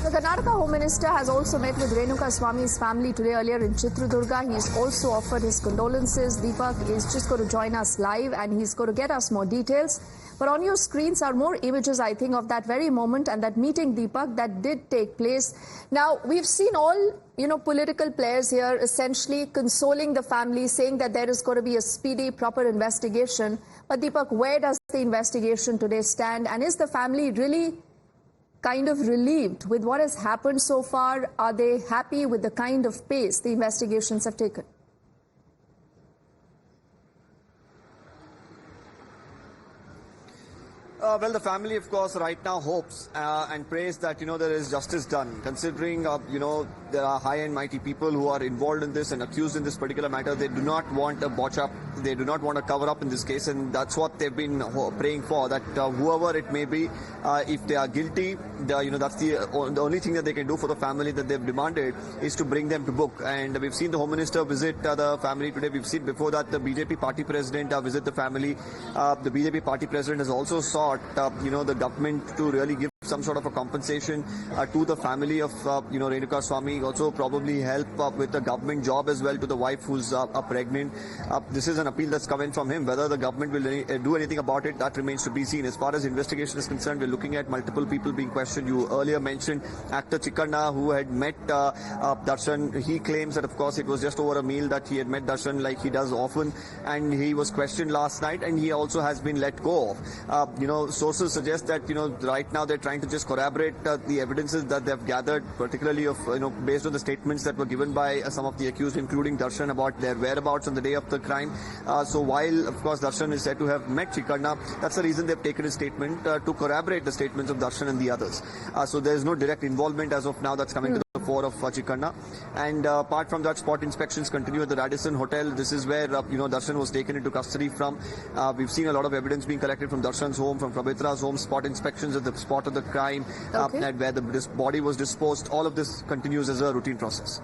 The Karnataka Home Minister has also met with Renuka Swami's family today earlier in Chitradurga. He's also offered his condolences. Deepak is just going to join us live and he's going to get us more details. But on your screens are more images, I think, of that very moment and that meeting, Deepak, that did take place. Now, we've seen all, political players here essentially consoling the family, saying that there is going to be a speedy, proper investigation. But Deepak, where does the investigation today stand? And is the family really kind of relieved with what has happened so far? Are they happy with the kind of pace the investigations have taken? Well, the family, of course, right now hopes and prays that, there is justice done. Considering, there are high and mighty people who are involved in this and accused in this particular matter. They do not want a botch up. They do not want a cover up in this case. And that's what they've been praying for, that whoever it may be, if they are guilty, that's the only thing that they can do for the family that they've demanded is to bring them to book. And we've seen the Home Minister visit the family today. We've seen before that the BJP party president visit the family. The BJP party president has also sought the government to really give some sort of a compensation to the family of Renuka Swami. Also probably help with a government job as well to the wife who's pregnant. This is an appeal that's coming from him. Whether the government will do anything about it, that remains to be seen. As far as investigation is concerned, we're looking at multiple people being questioned. You earlier mentioned actor Chikanna, who had met Darshan. He claims that, of course, it was just over a meal that he had met Darshan like he does often, and he was questioned last night, and he also has been let go of. Sources suggest that right now they're trying to just corroborate the evidences that they've gathered, particularly of based on the statements that were given by some of the accused, including Darshan, about their whereabouts on the day of the crime. So while, of course, Darshan is said to have met Chikanna, that's the reason they've taken his statement to corroborate the statements of Darshan and the others. So there is no direct involvement as of now that's coming to the fore of Chikanna. And apart from that, spot inspections continue at the Radisson Hotel. This is where Darshan was taken into custody from. We've seen a lot of evidence being collected from Darshan's home, from Pavitra's home, spot inspections at the spot of the crime, and where the body was disposed. All of this continues as a routine process.